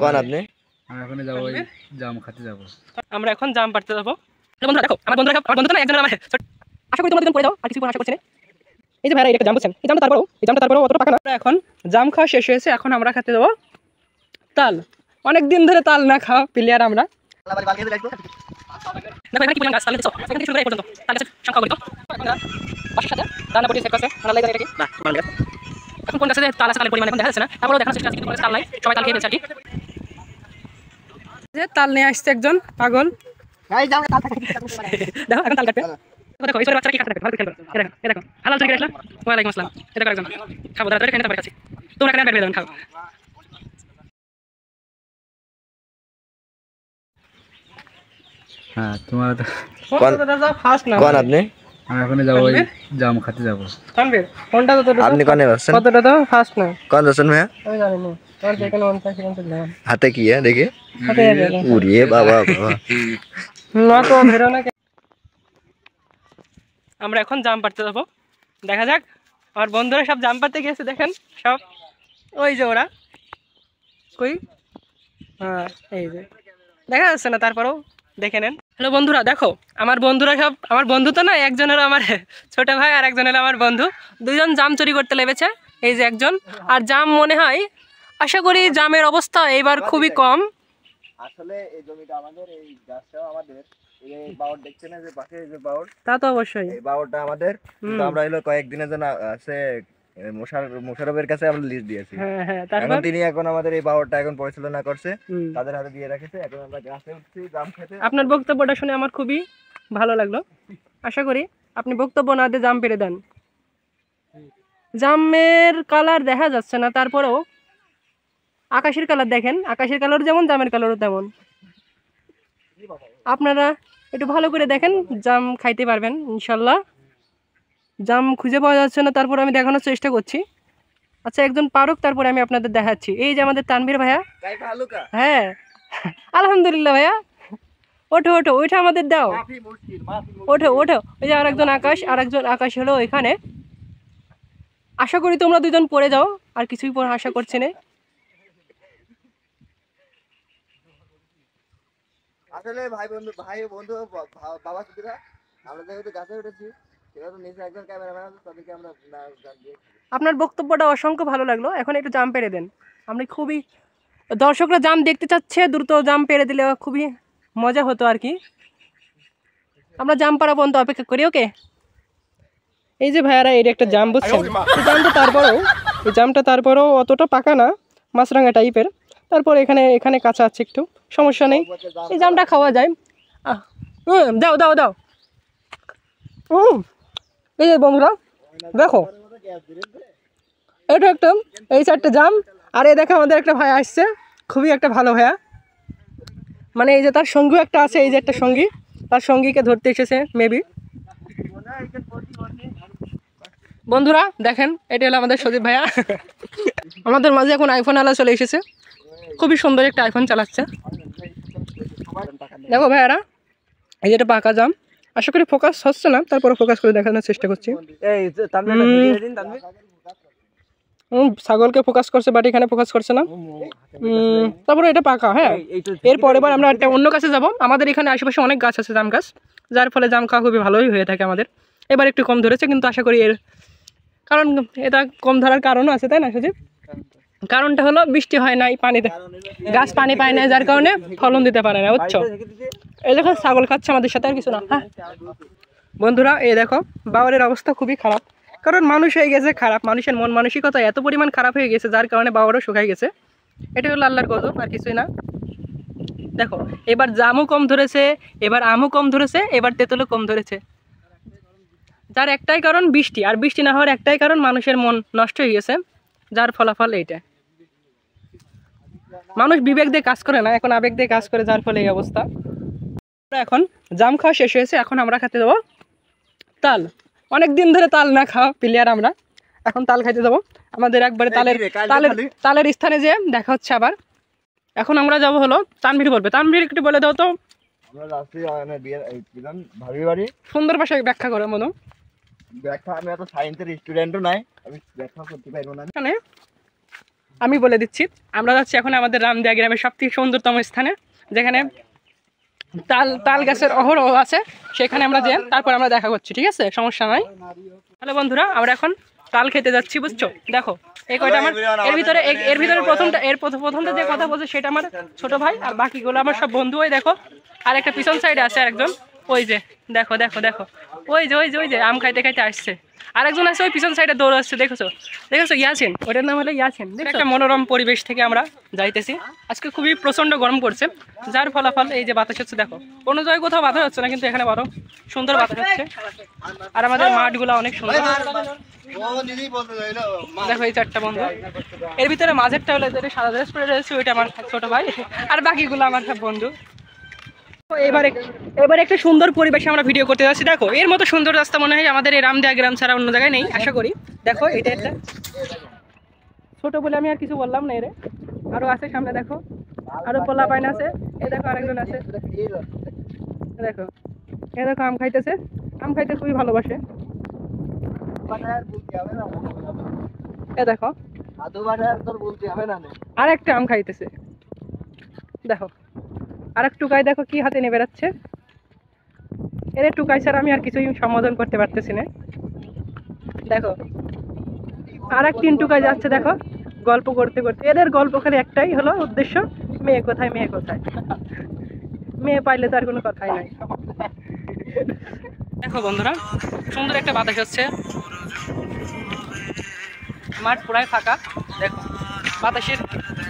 কোন আপনি? এখন যাবো জাম খেতে যাবো। আমরা এখন জাম পাড়তে যাবো। বন্ধুরা দেখো, আমার বন্ধু তো না, একজন আমার আশা করি তোমরা দুজন পড়ে যাও, আর কিছু আশা করছি না। এই যে ভাইরা একটা জাম বলছেন, এই জামটা তারপরেও অতটা পাকা না। এখন জাম খাওয়া শেষ হয়েছে, এখন আমরা খেতে যাবো তাল। অনেক দিন ধরে তাল না খাওয়া প্লেয়ার আমরা। দেখো এখানে কি বললাম, গাছ তাল দিছো এখান থেকে শুরু করে এই পর্যন্ত তাল গাছের সংখ্যা কত? বাসার সাথে দানা পড়ে সেট আছে, ভালো লাগে এটা কি না ভালো লাগে। এখন কোন গাছে তাল আছে, তালের পরিমাণ এখন দেখা যাচ্ছে না, তারপরেও দেখার চেষ্টা করছি, কিন্তু তাল নাই, সবাই তাল খেয়ে ফেলছে আর কি। যে তাল নিয়ে আসছে একজন পাগল, দেখো এখন তাল কাটবে। দেখো এই বাচ্চারা কি কাটতে দেখো, ভালো খেলবে। এই দেখো হালাল চুরি করে আসলাম। ওয়ালাইকুম আসসালাম। এটা করে একজন খাবো, দাঁড়া ধরে খেতে পারে কাছে, তোমরা কেন কাটবে খাও। হ্যাঁ তোমার কোন আপনি? এখন যাবো জাম খেতে যাবো। তানভীর কোনটা তো আপনি কোনে বসছেন? কতটা দাও ফার্স্ট না কোন দর্শন ভাইয়া? আমি জানি না, তোমার যেখানে মন থাকে সেখানে চলে যাও। হাতে কি দেখে হাতে যাবে উড়িয়ে বাবা বাবা না তো ধরো না। আমরা এখন জাম পাড়তে যাবো, দেখা যাক। আমার বন্ধুরা সব জাম পাড়তে গিয়েছে, দেখেন সব ওই যে ওরা কই, হ্যাঁ এই যে দেখা যাচ্ছে না, তারপরেও দেখে নেন। হ্যালো বন্ধুরা দেখো, আমার বন্ধুরা সব, আমার বন্ধু তো না, একজন হলো আমার ছোট ভাই আর একজন হলো আমার বন্ধু, দুজন জাম চুরি করতে লেগেছে। এই যে একজন, আর জাম মনে হয়, আশা করি জামের অবস্থা এবার খুবই কম। আসলে এই জমিটা আমাদের, এই গাছটাও আমাদের। এই বাউর দেখছেন না, যে পাশে যে বাউর, তা তো অবশ্যই এই বাউরটা আমাদের। কিন্তু আমরা হলো কয়েকদিনের জন্য আছে মোশারফের কাছে আমরা লিস্ট দিয়েছি। হ্যাঁ হ্যাঁ, এখন তারপর তিনি এখন আমাদের এই বাউরটা এখন পরিচালনা করছে, তাদের হাতে দিয়ে রেখেছে। এখন আমরা গাছে উঠছি জাম খেতে। আপনার বক্তব্যটা শুনে আমার খুবই ভালো লাগলো। আশা করি আপনি বক্তব্য না দিয়ে জাম পেরে দেন। জামের কালার দেখা যাচ্ছে না, তারপরেও আকাশের কালার দেখেন, আকাশের কালার যেমন জামের কালারও তেমন। আপনারা একটু ভালো করে দেখেন, জাম খাইতে পারবেন ইনশাল্লাহ। জাম খুঁজে পাওয়া যাচ্ছে না, তারপর আমি দেখানোর চেষ্টা করছি। আচ্ছা একজন পারুক, তারপরে আমি আপনাদের দেখাচ্ছি। এই যে আমাদের তানভীর ভাইয়া, হ্যাঁ আলহামদুলিল্লাহ ভাইয়া, ওঠো ওঠো ওইটা আমাদের দাও, ওঠো ওঠো। ওই যে আরেকজন আকাশ হলো এখানে। আশা করি তোমরা দুজন পড়ে যাও, আর কিছুই পর আশা করছি না। আসলে ভাই বন্ধু বাবা সুবিধা, আমরা যেহেতু গাছে উঠেছি, সেহেতু নিচে একজন ক্যামেরাম্যান আছে, তাদেরকে আমরা আপনার বক্তব্যটা অসংখ্য ভালো লাগলো। এখন একটু জাম পেরে দেন, আমি খুবই, দর্শকরা জাম দেখতে চাচ্ছে, দ্রুত জাম পেরে দিলে খুবই মজা হতো আর কি। আমরা জাম পাড়া পর্যন্ত অপেক্ষা করি, ওকে। এই যে ভাইয়ারা, এটা একটা জাম বুঝছেন, এই জামটা তারপরেও অতটা পাকা না, মাছরাঙা টাইপের। তারপর এখানে কাঁচা আছে একটু, সমস্যা নেই, এই জামটা খাওয়া যায়। দাও দাও দাও। এই যে বন্ধুরা দেখো, এটা একটা, এই চারটে জাম। আর এই দেখো আমাদের একটা ভাই আসছে, খুবই একটা ভালো ভাইয়া, মানে এই যে তার সঙ্গীও একটা আছে, এই যে একটা সঙ্গী, তার সঙ্গীকে ধরতে এসেছে মেবি। বন্ধুরা দেখেন, এটা হলো আমাদের সজীব ভাইয়া। আমাদের মাঝে এখন আইফোন আলা চলে এসেছে, খুবই সুন্দর একটা আইফোন চালাচ্ছে। দেখো ভাইয়ারা, এই যেটা পাকা জাম, আশা করি ফোকাস হচ্ছে না, তারপরে ফোকাস করে দেখানোর চেষ্টা করছি। ছাগলকে ফোকাস করছে, বাট এখানে ফোকাস করছে না। তারপরে এটা পাকা, হ্যাঁ। এরপর এবার আমরা একটা অন্য গাছে যাব। আমাদের এখানে আশেপাশে অনেক গাছ আছে জাম গাছ, যার ফলে জাম খাওয়া খুবই ভালোই হয়ে থাকে আমাদের। এবার একটু কম ধরেছে, কিন্তু আশা করি এর কারণ, এটা কম ধরার কারণও আছে, তাই না সজীব? কারণটা হলো বৃষ্টি হয় নাই, পানিতে গাছ পানি পায় না, যার কারণে ফলন দিতে পারে না, বুঝছো? এই দেখো ছাগল খাচ্ছে আমাদের সাথে, আর কিছু না। হ্যাঁ বন্ধুরা, এই দেখো বাওয়ারের অবস্থা খুবই খারাপ, কারণ মানুষ হয়ে গেছে খারাপ, মানুষের মন মানসিকতা এত পরিমাণ খারাপ হয়ে গেছে, যার কারণে বাওয়ারও শুকাই গেছে। এটা হলো আল্লাহর গজব, আর কিছুই না। দেখো এবার জামও কম ধরেছে, এবার আমও কম ধরেছে, এবার তেঁতুলও কম ধরেছে, যার একটাই কারণ বৃষ্টি। আর বৃষ্টি না হওয়ার একটাই কারণ মানুষের মন নষ্ট হয়ে গেছে, যার ফলাফল এইটা। মানুষ বিবেক দিয়ে কাজ করে না, এখন আবেগ দিয়ে কাজ করে, যার ফলে এই অবস্থা। এখন জাম খাওয়া শেষ হয়েছে, এখন আমরা খেতে যাবো তাল। অনেক দিন ধরে তাল না খাওয়া প্লেয়ার আমরা, এখন তাল খাইতে যাবো। আমাদের একবারে তালের স্থানে যে দেখা হচ্ছে আবার। এখন আমরা যাব হলো তানভীর বলবে, তানভীর একটু বলে দাও তো। সুন্দর ভাষায় ব্যাখ্যা করে মনো। ব্যাখ্যা, আমি এত সায়েন্সের স্টুডেন্টও নাই, আমি ব্যাখ্যা করতে পারবো না। এখানে আমি বলে দিচ্ছি। আমরা যাচ্ছি এখন আমাদের রামদিয়া গ্রামের সবথেকে সুন্দরতম স্থানে, যেখানে তাল গাছের অহরহ আছে, সেখানে আমরা যাই, তারপর আমরা দেখা করছি, ঠিক আছে, সমস্যা নাই। হ্যালো বন্ধুরা, আমরা এখন তাল খেতে যাচ্ছি, বুঝছো? দেখো এই কয়টা আমার, এর ভিতরে প্রথমটা যে কথা বলছে সেটা আমার ছোট ভাই, আর বাকিগুলো আমার সব বন্ধু। ওই দেখো, আর একটা পিছন সাইডে আছে আরেকজন, ওই যে দেখো দেখো দেখো, ওই যে আম খাইতে খাইতে আসছে। আরেকজন আছে ওই পিছন সাইডে দৌড় আসছে, দেখেছো ইয়াসিন, ওটার নাম হলো ইয়াসিন। একটা মনোরম পরিবেশ থেকে আমরা যাইতেছি। আজকে খুবই প্রচন্ড গরম পড়ছে, যার ফলাফল এই যে বাতাস হচ্ছে। দেখো অন্য জায়গায় কোথাও বাতাস হচ্ছে না, কিন্তু এখানে বড় সুন্দর বাতাস হচ্ছে। আর আমাদের মাঠগুলো অনেক সুন্দর। দেখো এই 4টা বন্ধু, এর ভিতরে মাঝেরটা হলো যেটা সাদা ড্রেস পরে রয়েছে, ওইটা আমার ছোট ভাই, আর বাকিগুলো আমার সব বন্ধু। এবার একটা সুন্দর পরিবেশে আমরা ভিডিও করতে যাচ্ছি। দেখো এর মতো সুন্দর রাস্তা মনে হয় আমাদের এই রামদিয়া গ্রাম ছাড়া অন্য জায়গায় নেই, আশা করি। দেখো এটা একটা ছোট বলে আমি আর কিছু বললাম না, এর আরো আছে সামনে, দেখো আরো পোলা পাইন আছে। এই দেখো আরেকজন আছে, দেখো এ দেখো আম খাইতেছে, আম খাইতে খুবই ভালোবাসে। এ দেখো আর একটা আম খাইতেছে, দেখো আর এক টুকাই, দেখো কি হাতে নিয়ে বেড়াচ্ছে। এর টুকাই ছাড়া আমি আর কিছুই সম্বোধন করতে পারতেছি না। দেখো আর এক 3 টুকাই যাচ্ছে, দেখো গল্প করতে করতে। এদের গল্প খালি একটাই হলো উদ্দেশ্য, মেয়ে কোথায়, মেয়ে কোথায়। মেয়ে পাইলে তো আর কোনো কথাই নাই। দেখো বন্ধুরা, সুন্দর একটা বাতাস হচ্ছে, মাঠ পুরাই ফাঁকা। দেখো বাতাসের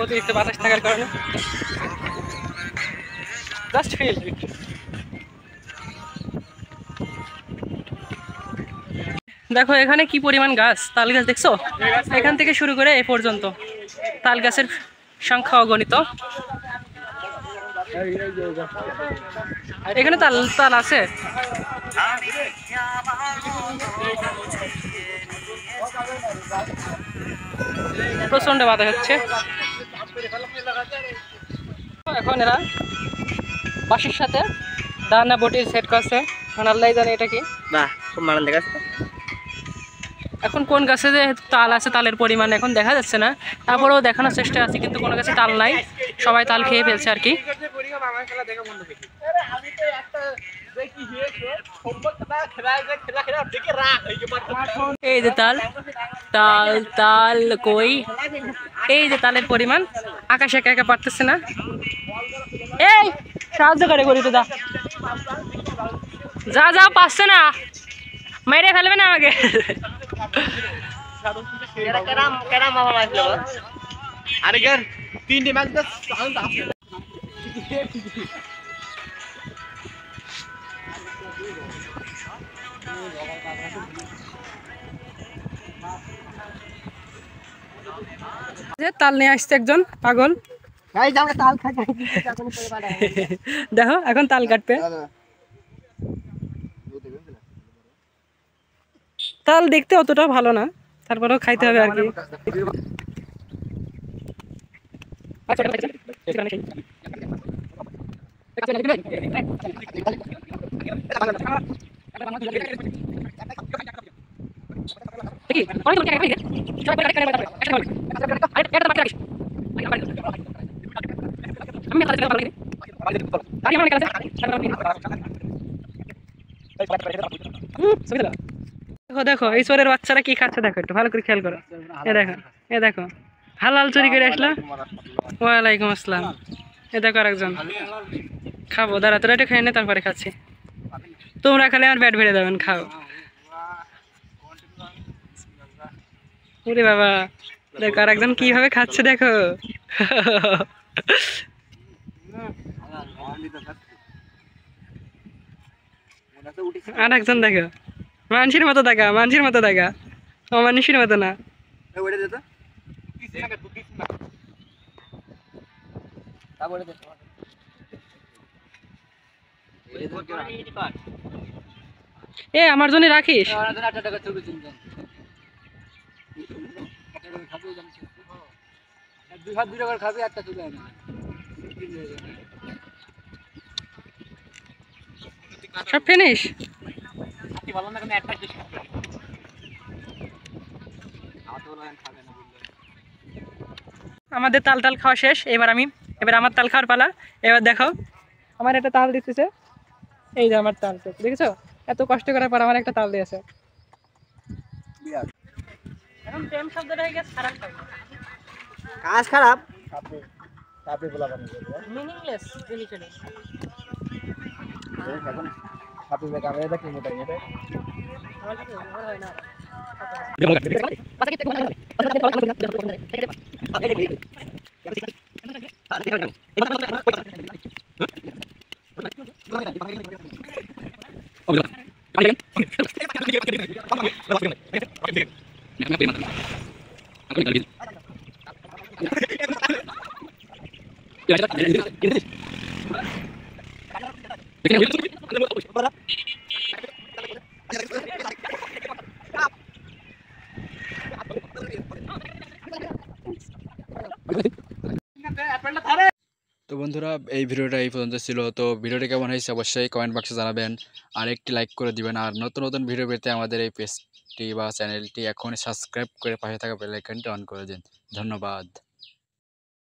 অতিরিক্ত বাতাস থাকার কারণে জাস্ট ফিল। দেখো এখানে কি পরিমাণ গাছ, তাল গাছ দেখছো? এখান থেকে শুরু করে এ পর্যন্ত তাল গাছের সংখ্যা অগণিত। এখানে তাল আছে। প্রচন্ড বাতাস হচ্ছে। এখন এরা বাঁশের সাথে দানা বটির সেট করছে, আল্লাহ জানে এটা কি। বাহ, খুব মানান দেখাচ্ছে। এখন কোন গাছে যে তাল আছে, তালের পরিমাণ এখন দেখা যাচ্ছে না, তারপরেও দেখানোর চেষ্টা আছে, কিন্তু কোনো গাছে তাল নাই, সবাই তাল খেয়ে ফেলছে আর কি। এই যে তাল কই, এই যে তালের পরিমাণ আকাশে একা একা পারতেছে না। এই সাহায্য করে করি তো, যা পাচ্ছে না, মেরে ফেলবে না আমাকে। তাল নিয়ে আসছে একজন পাগল, দেখো এখন তাল কাটবে। তাল দেখতে অতটা ভালো না, তারপরেও খাইতে হবে আর কি। দেখো এই চোরের বাচ্চারা কি খাচ্ছে, দেখো একটু ভালো করে খেয়াল করো। এ দেখো হালাল চুরি করে আসলো। ওয়ালাইকুম আসসালাম। এ দেখো আরেকজন, খাবো দাঁড়া, তোরা একটু খেয়ে নে, তারপরে খাচ্ছি। তোমরা খালে আমার পেট ভরে যাবেন, খাও। ওরে বাবা, দেখো আরেকজন কিভাবে খাচ্ছে, দেখো। আর একজন দেখো, মানুষের মতো দেখা, অমানুষের মতো না। এ আমার জন্য রাখিস। সব ফিনিশ। আমাদের তাল টাল খাওয়া শেষ, এবার আমার তাল খাওয়ার পালা। এবার দেখো আমার একটা তাল দিতেছে, এই যে আমার তাল, দেখেছো এত কষ্ট করার পর আমার একটা তাল দিয়েছে। এখন প্রেম শব্দটা হয়ে গেছে খারাপ শব্দ, কাজ খারাপ আপনি বলা মিনিংলেস জিনিস এটা। এখন আপনি ক্যামেরা দেখি মোটাই এটা আমার কিছু মনে হয় না। তো বন্ধুরা এই ভিডিওটা এই পর্যন্ত ছিল। তো ভিডিওটি কেমন হয়েছে অবশ্যই কমেন্ট বক্সে জানাবেন, আর একটি লাইক করে দিবেন। আর নতুন নতুন ভিডিও পেতে আমাদের এই পেজটি বা চ্যানেলটি এখনই সাবস্ক্রাইব করে পাশে থাকা বেল আইকনটি অন করে দিন। ধন্যবাদ।